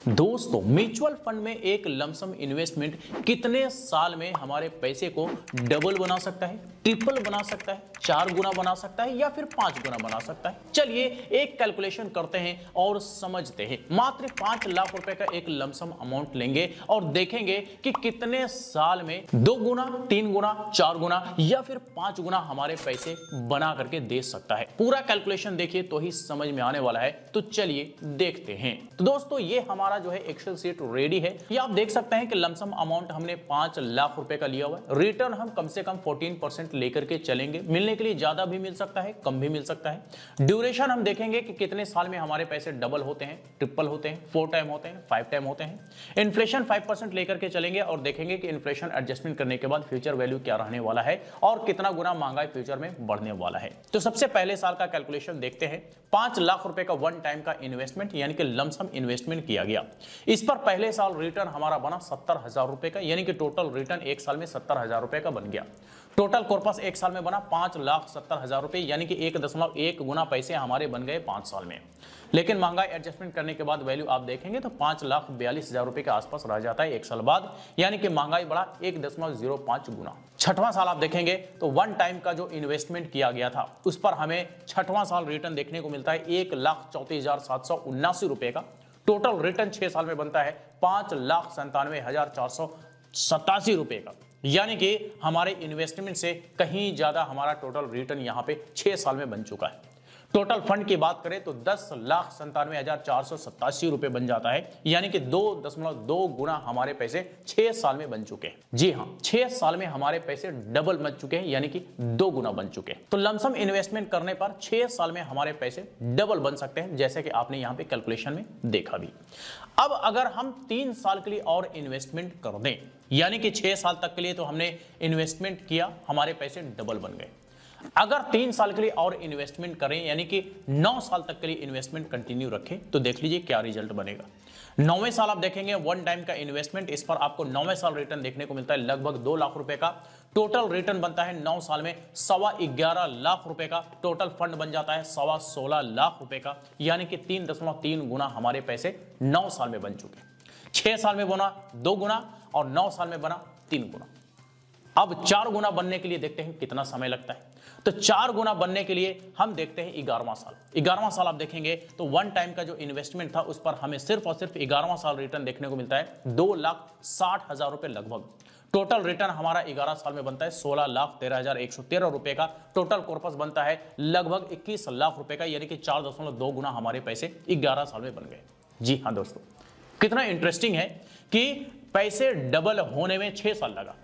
दोस्तों mutual fund में एक लमसम इन्वेस्टमेंट कितने साल में हमारे पैसे को डबल बना सकता है, ट्रिपल बना सकता है, 4 गुना बना सकता है या फिर 5 गुना बना सकता है। चलिए एक कैलकुलेशन करते हैं और समझते हैं। मात्र 5 लाख रुपए का एक लमसम अमाउंट लेंगे और देखेंगे कि कितने साल में 2 गुना, 3 गुना, 4 गुना या फिर 5 गुना हमारे पैसे बना करके दे सकता है। पूरा कैलकुलेशन देखिए तो ही समझ में आने वाला है। तो चलिए देखते हैं। तो दोस्तों ये हमारा जो है एक्सेल शीट रेडी है। ये आप देख सकते हैं कि लमसम अमाउंट हमने 5 लाख रुपए का लिया हुआ है। रिटर्न हम कम से कम 14% लेकर के चलेंगे। मिलने के लिए ज्यादा भी मिल सकता है, कम भी मिल सकता है। ड्यूरेशन हम देखेंगे कि कितने साल में हमारे पैसे डबल होते हैं, ट्रिपल होते हैं, 4 टाइम होते हैं, 5 टाइम होते हैं। इन्फ्लेशन 5% लेकर के चलेंगे और देखेंगे कि इन्फ्लेशन एडजस्टमेंट करने के बाद फ्यूचर वैल्यू क्या रहने वाला है और कितना गुना महंगाई फ्यूचर में बढ़ने वाला है। तो सबसे पहले साल का कैलकुलेशन देखते हैं। 5 लाख रुपए का वन टाइम का इन्वेस्टमेंट यानी कि लमसम इन्वेस्टमेंट किया गया। इस पर पहले साल रिटर्न हमारा बना 70,000 रुपए का, यानी कि टोटल रिटर्न एक साल में 70,000 रुपए का बन गया। टोटल कॉर्पस एक साल में बना 5,70,000 रुपए, यानी कि 1.1 गुना पैसे हमारे बन गए 5 साल में। लेकिन महंगाई एडजस्टमेंट करने के बाद वैल्यू आप देखेंगे तो 5,42,000 रुपए के आसपास रह जाता है एक साल बाद, यानी कि महंगाई बढ़ा 1.05 गुना। छठवां साल आप देखेंगे तो वन टाइम का जो इन्वेस्टमेंट किया गया था उस पर हमें छठवां साल रिटर्न देखने को मिलता है 1,34,779 रुपए का। टोटल रिटर्न 6 साल में बनता है 5,97,487 रुपए का, यानी कि हमारे इन्वेस्टमेंट से कहीं ज्यादा हमारा टोटल रिटर्न यहां पे 6 साल में बन चुका है। टोटल फंड की बात करें तो 10,97,487 रुपए बन जाता है, यानी कि 2.2 गुना हमारे पैसे 6 साल में बन चुके हैं। जी हां, 6 साल में हमारे पैसे डबल बन चुके हैं, यानी कि 2 गुना बन चुके हैं। तो लमसम इन्वेस्टमेंट करने पर 6 साल में हमारे पैसे डबल बन सकते हैं, जैसे कि आपने यहां पे कैलकुलेशन में देखा भी। अब अगर हम 3 साल के लिए और इन्वेस्टमेंट कर दें, यानी कि 6 साल तक के लिए तो हमने इन्वेस्टमेंट किया, हमारे पैसे डबल बन गए। अगर 3 साल के लिए और इन्वेस्टमेंट करें, यानी कि 9 साल तक के लिए इन्वेस्टमेंट कंटिन्यू रखें, तो देख लीजिए क्या रिजल्ट बनेगा। 9वें साल आप देखेंगे वन टाइम का इन्वेस्टमेंट, इस पर आपको 9वें साल रिटर्न देखने को मिलता है लगभग 2 लाख रुपए का। टोटल रिटर्न बनता है 9 साल में 11.25 लाख रुपए का। टोटल फंड बन जाता है 16.25 लाख रुपए का, यानी कि 3.3 गुना हमारे पैसे 9 साल में बन चुके। 6 साल में बना 2 गुना और 9 साल में बना 3 गुना। अब 4 गुना बनने के लिए देखते हैं कितना समय लगता है। तो 4 गुना बनने के लिए हम देखते हैं 11वां साल। 11वां साल आप देखेंगे तो वन टाइम का जो इन्वेस्टमेंट था उस पर हमें सिर्फ और सिर्फ 11वां साल रिटर्न देखने को मिलता है 2,60,000 रुपए लगभग। टोटल रिटर्न हमारा 11 साल में बनता है 16,13,113 रुपए का। टोटल कॉर्पस बनता है लगभग 21 लाख रुपए का, यानी कि 4.2 गुना हमारे पैसे 11 साल में बन गए। जी हाँ दोस्तों, कितना इंटरेस्टिंग है कि पैसे डबल होने में 6 साल लगा,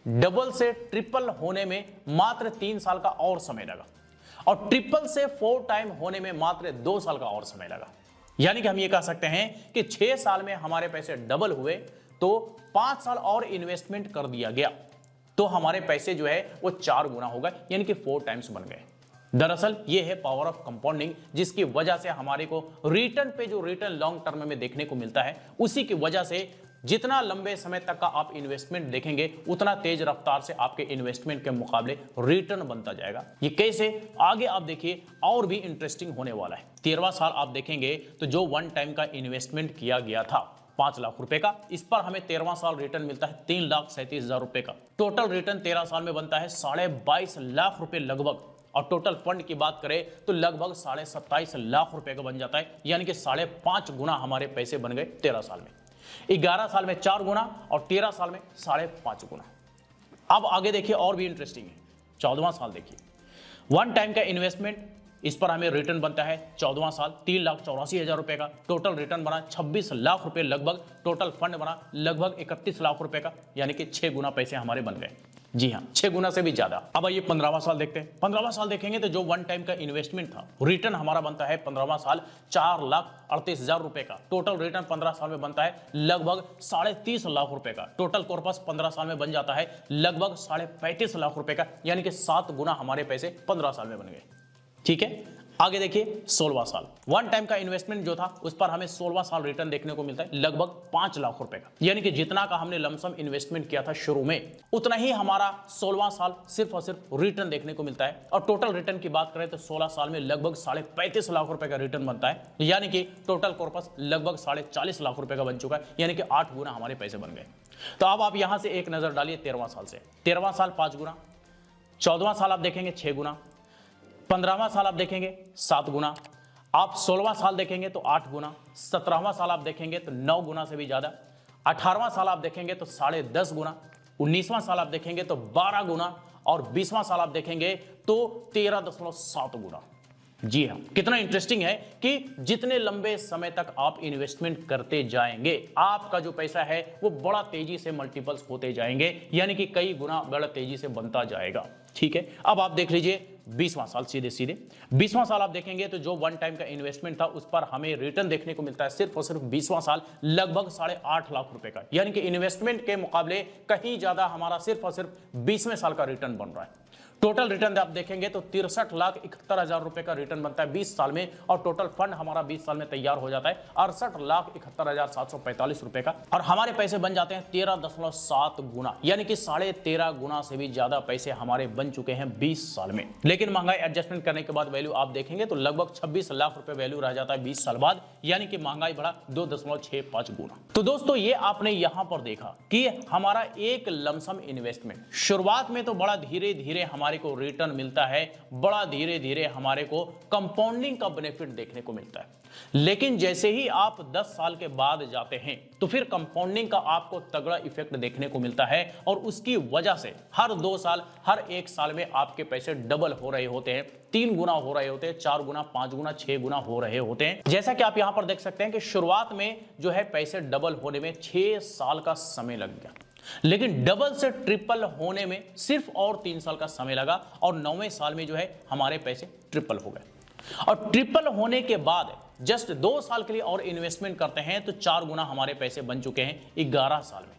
डबल से ट्रिपल होने में मात्र 3 साल का और समय लगा, और ट्रिपल से 4 टाइम होने में मात्र 2 साल का और समय लगा। यानी कि हम ये कह सकते हैं कि 6 साल में हमारे पैसे डबल हुए, तो 5 साल और इन्वेस्टमेंट कर दिया गया तो हमारे पैसे जो है वो 4 गुना हो गए, यानी कि 4 टाइम्स बन गए। दरअसल ये है पावर ऑफ कंपाउंडिंग, जिसकी वजह से हमारे को रिटर्न पे जो रिटर्न लॉन्ग टर्म में देखने को मिलता है, उसी की वजह से जितना लंबे समय तक का आप इन्वेस्टमेंट देखेंगे उतना तेज रफ्तार से आपके इन्वेस्टमेंट के मुकाबले रिटर्न बनता जाएगा। ये कैसे, आगे आप देखिए और भी इंटरेस्टिंग होने वाला है। 13वां साल आप देखेंगे तो जो वन टाइम का इन्वेस्टमेंट किया गया था 5 लाख रुपए का, इस पर हमें 13वां साल रिटर्न मिलता है 3,37,000 रुपए का। टोटल रिटर्न 13 साल में बनता है 22.5 लाख रुपए लगभग, और टोटल फंड की बात करें तो लगभग 27.5 लाख रुपए का बन जाता है, यानी कि 5.5 गुना हमारे पैसे बन गए 13 साल में। 11 साल में 4 गुना और 13 साल में 5.5 गुना। अब आगे देखिए और भी इंटरेस्टिंग है। 14वां साल देखिए, वन टाइम का इन्वेस्टमेंट, इस पर हमें रिटर्न बनता है 14वां साल 3,84,000 रुपए का। टोटल रिटर्न बना 26 लाख रुपए लगभग। टोटल फंड बना लगभग 31 लाख रुपए का, यानी कि 6 गुना पैसे हमारे बन गए। जी हाँ, 6 गुना से भी ज्यादा। अब आइए 15वां साल देखते हैं। 15वां साल देखेंगे तो जो वन टाइम का इन्वेस्टमेंट था, रिटर्न हमारा बनता है 15वां साल 4,38,000 रुपए का। टोटल रिटर्न 15 साल में बनता है लगभग 30.5 लाख रुपए का। टोटल कॉर्पस 15 साल में बन जाता है लगभग 35.5 लाख रुपए का, यानी कि 7 गुना हमारे पैसे 15 साल में बन गए। ठीक है, आगे देखिए 16वां साल, वन टाइम का इन्वेस्टमेंट जो था उस पर हमें 16वां साल रिटर्न देखने को मिलता है लगभग 5 लाख रुपए का, यानी कि जितना का हमने लमसम इन्वेस्टमेंट किया था शुरू में उतना ही हमारा 16वां साल सिर्फ और सिर्फ रिटर्न देखने को मिलता है। और टोटल रिटर्न की बात करें तो 16 साल में लगभग 35.5 लाख रुपए का रिटर्न बनता है, यानी कि टोटल कॉर्पस लगभग 40.5 लाख रुपए का बन चुका है, यानी कि 8 गुना हमारे पैसे बन गए। तो अब आप यहां से एक नजर डालिए 13वां साल से, 13वां साल 5 गुना, 14वां साल आप देखेंगे 6 गुना, 15वां साल आप देखेंगे 7 गुना, आप 16वां साल देखेंगे तो 8 गुना, 17वां साल आप देखेंगे तो 9 गुना से भी ज्यादा, 18वां साल आप देखेंगे तो 10.5 गुना, 19वां साल आप देखेंगे तो 12 गुना और 20वां साल आप देखेंगे तो 13.7 गुना। जी हाँ, कितना इंटरेस्टिंग है कि जितने लंबे समय तक आप इन्वेस्टमेंट करते जाएंगे आपका जो पैसा है वो बड़ा तेजी से मल्टीपल्स होते जाएंगे, यानी कि कई गुना बड़ा तेजी से बनता जाएगा। ठीक है, अब आप देख लीजिए 20वां साल, सीधे 20वां साल आप देखेंगे तो जो वन टाइम का इन्वेस्टमेंट था उस पर हमें रिटर्न देखने को मिलता है सिर्फ और सिर्फ 20वां साल लगभग 8.5 लाख रुपए का, यानी कि इन्वेस्टमेंट के मुकाबले कहीं ज्यादा हमारा सिर्फ और सिर्फ 20वें साल का रिटर्न बन रहा है। टोटल रिटर्न आप देखेंगे तो 63,71,000 रुपए का रिटर्न बनता है 20 साल में, और टोटल फंड हमारा 20 साल में तैयार हो जाता है 68,71,745 रुपए का, और हमारे पैसे बन जाते हैं 13.7 गुना, यानी कि 13.5 गुना से भी ज्यादा पैसे हमारे बन चुके हैं 20 साल में। लेकिन महंगाई एडजस्टमेंट करने के बाद वैल्यू आप देखेंगे तो लगभग 26 लाख रुपए वैल्यू रह जाता है 20 साल बाद, यानी कि महंगाई बढ़ा 2.65 गुना। तो दोस्तों ये आपने यहां पर देखा कि हमारा एक लमसम इन्वेस्टमेंट शुरुआत में तो बड़ा धीरे धीरे हमारे को रिटर्न मिलता है, बड़ा धीरे धीरे हमारे को कंपाउंडिंग का बेनिफिट देखने को मिलता है, लेकिन जैसे ही आप 10 साल के बाद जाते हैं तो फिर कंपाउंडिंग का आपको तगड़ा इफेक्ट देखने को मिलता है, और उसकी वजह से हर 2 साल हर 1 साल में आपके पैसे डबल हो रहे होते हैं, 3 गुना हो रहे होते हैं, 4 गुना, 5 गुना, 6 गुना हो रहे होते हैं। जैसा कि आप यहां पर देख सकते हैं कि शुरुआत में जो है पैसे डबल होने में 6 साल का समय लग गया, लेकिन डबल से ट्रिपल होने में सिर्फ और 3 साल का समय लगा, और 9वें साल में जो है हमारे पैसे ट्रिपल हो गए। और ट्रिपल होने के बाद जस्ट 2 साल के लिए और इन्वेस्टमेंट करते हैं तो 4 गुना हमारे पैसे बन चुके हैं 11 साल में,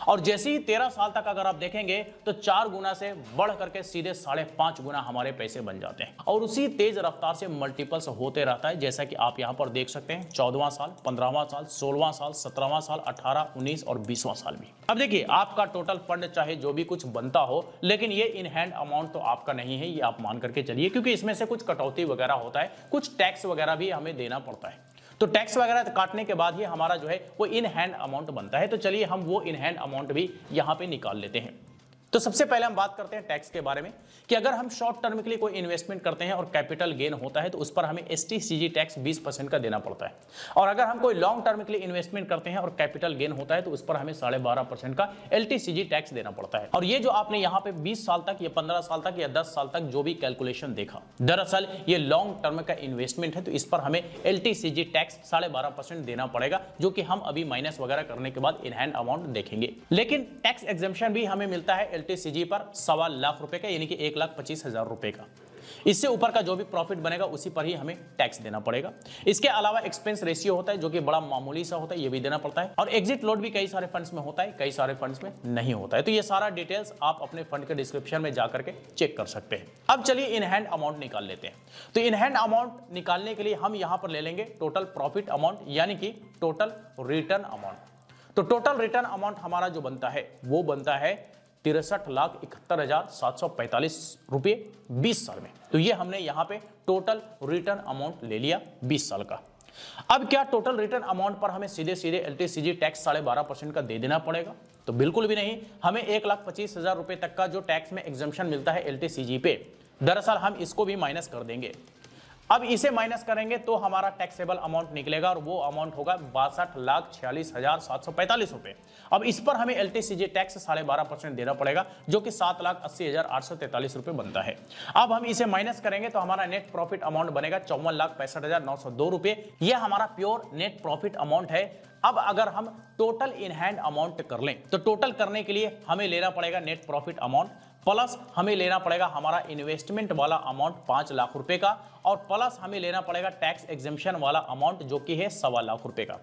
और जैसे ही 13 साल तक अगर आप देखेंगे तो 4 गुना से बढ़ करके सीधे 5.5 गुना हमारे पैसे बन जाते हैं, और उसी तेज रफ्तार से मल्टीपल्स होते रहता है, जैसा कि आप यहां पर देख सकते हैं 14वां साल, 15वां साल, 16वां साल, 17वां साल, 18, 19 और 20वां साल भी। अब देखिए आपका टोटल फंड चाहे जो भी कुछ बनता हो, लेकिन ये इन हैंड अमाउंट तो आपका नहीं है, ये आप मान करके चलिए, क्योंकि इसमें से कुछ कटौती वगैरह होता है, कुछ टैक्स वगैरह भी हमें देना पड़ता है, तो टैक्स वगैरह काटने के बाद ही हमारा जो है वो इन हैंड अमाउंट बनता है। तो चलिए हम वो इन हैंड अमाउंट भी यहां पे निकाल लेते हैं। तो सबसे पहले हम बात करते हैं टैक्स के बारे में कि अगर हम शॉर्ट टर्म के लिए कोई इन्वेस्टमेंट करते हैं और कैपिटल गेन होता है तो उस पर हमें STCG टैक्स 20% का देना पड़ता है, और अगर हम कोई लॉन्ग टर्म के लिए इन्वेस्टमेंट करते हैं और कैपिटल गेन होता है तो उस पर हमें 12.5% का LTCG टैक्स देना पड़ता है। और ये जो आपने यहाँ पे 20 साल तक या 15 साल तक या 10 साल तक जो भी कैलकुलेशन देखा, दरअसल ये लॉन्ग टर्म का इन्वेस्टमेंट है, तो इस पर हमें LTCG टैक्स 12.5% देना पड़ेगा, जो कि हम अभी माइनस वगैरह करने के बाद इन हैंड अमाउंट देखेंगे। लेकिन टैक्स एग्जेम्पशन भी हमें मिलता है LTCG पर 1.25 लाख रुपए का, यानी कि 1,25,000 रुपए का। इससे ऊपर का जो भी प्रॉफिट बनेगा उसी पर ही हमें टैक्स देना पड़ेगा। इसके अलावा एक्सपेंस रेशियो होता है जो कि बड़ा मामूली सा होता है, ये भी देना पड़ता है, और एग्जिट लोड भी कई सारे फंड्स में होता है, कई सारे फंड्स में नहीं होता है। तो ये सारा डिटेल्स आप अपने फंड के डिस्क्रिप्शन में जाकर के चेक कर सकते हैं। अब चलिए इन हैंड अमाउंट निकाल लेते हैं। तो इन हैंड अमाउंट निकालने के लिए हम यहां पर ले लेंगे टोटल प्रॉफिट अमाउंट, यानी कि टोटल रिटर्न अमाउंट। तो टोटल रिटर्न अमाउंट हमारा जो बनता है वो बनता है 63,71,745 रुपये 20 साल में। तो ये हमने यहां पे टोटल रिटर्न अमाउंट ले लिया 20 साल का। अब क्या टोटल रिटर्न अमाउंट पर हमें सीधे सीधे LTCG टैक्स 12.5% का दे देना पड़ेगा? तो बिल्कुल भी नहीं। हमें 1,25,000 रुपए तक का जो टैक्स में एग्जम्पशन मिलता है LTCG पे, दरअसल हम इसको भी माइनस कर देंगे। अब इसे माइनस करेंगे तो हमारा टैक्सेबल अमाउंट निकलेगा, और वो अमाउंट होगा 62,46,745 रुपए। अब इस पर हमें LTCG टैक्स 12.5% देना पड़ेगा, जो कि 7,80,843 रुपए बनता है। अब हम इसे माइनस करेंगे तो हमारा नेट प्रॉफिट अमाउंट बनेगा 54,65,902 रुपए। यह हमारा प्योर नेट प्रॉफिट अमाउंट है। अब अगर हम टोटल इन हैंड अमाउंट कर लें तो टोटल करने के लिए हमें लेना पड़ेगा नेट प्रॉफिट अमाउंट, प्लस हमें लेना पड़ेगा हमारा इन्वेस्टमेंट वाला अमाउंट 5 लाख रुपए का, और प्लस हमें लेना पड़ेगा टैक्स एग्जेम्पशन वाला अमाउंट जो कि है 1.25 लाख रुपए का।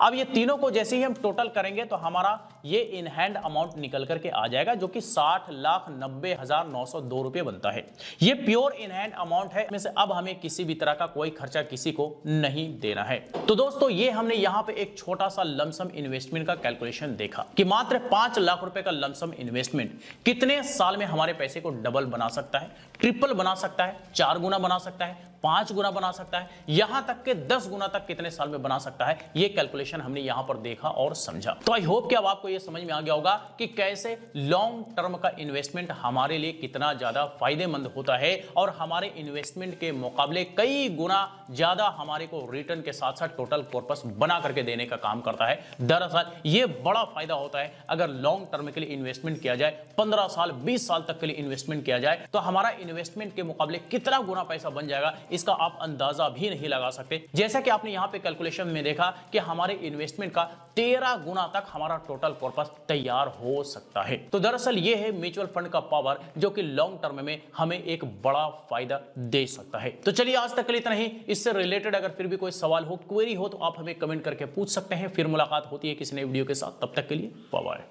अब ये तीनों को जैसे ही हम टोटल करेंगे तो हमारा ये इन हैंड अमाउंट निकल करके आ जाएगा जो कि 60,90,902 रुपए बनता है। ये प्योर इन हैंड अमाउंट है, इसमें से अब हमें किसी भी तरह का कोई खर्चा किसी को नहीं देना है। तो दोस्तों ये हमने यहां पे एक छोटा सा लमसम इन्वेस्टमेंट का कैलकुलेशन देखा कि मात्र 5 लाख रुपए का लमसम इन्वेस्टमेंट कितने साल में हमारे पैसे को डबल बना सकता है, ट्रिपल बना सकता है, 4 गुना बना सकता है, 5 गुना बना सकता है, यहां तक के 10 गुना तक कितने साल में बना सकता है। ये कैलकुलेशन हमने यहां पर देखा और समझा। तो आई होप कि अब आपको ये समझ में आ गया होगा कि कैसे लॉन्ग टर्म का इन्वेस्टमेंट हमारे लिए कितना ज्यादा फायदेमंद होता है और हमारे इन्वेस्टमेंट के मुकाबले कई गुना ज्यादा हमारे को रिटर्न के साथ साथ टोटल कॉर्पस बना करके देने का काम करता है। दरअसल ये बड़ा फायदा होता है अगर लॉन्ग टर्म के लिए इन्वेस्टमेंट किया जाए, 15 साल 20 साल तक के लिए इन्वेस्टमेंट किया जाए तो हमारा इन्वेस्टमेंट के मुकाबले कितना गुना पैसा बन जाएगा इसका आप अंदाजा भी नहीं लगा सकते। जैसा कि आपने यहां पे कैलकुलेशन में देखा कि हमारे इन्वेस्टमेंट का 13 गुना तक हमारा टोटल कॉर्पस तैयार हो सकता है। तो दरअसल ये है म्यूचुअल फंड का पावर जो कि लॉन्ग टर्म में हमें एक बड़ा फायदा दे सकता है। तो चलिए आज तक के लिए इतना ही। इससे रिलेटेड अगर फिर भी कोई सवाल हो, क्वेरी हो तो आप हमें कमेंट करके पूछ सकते हैं। फिर मुलाकात होती है किसी नए वीडियो के साथ, तब तक के लिए बाय बाय।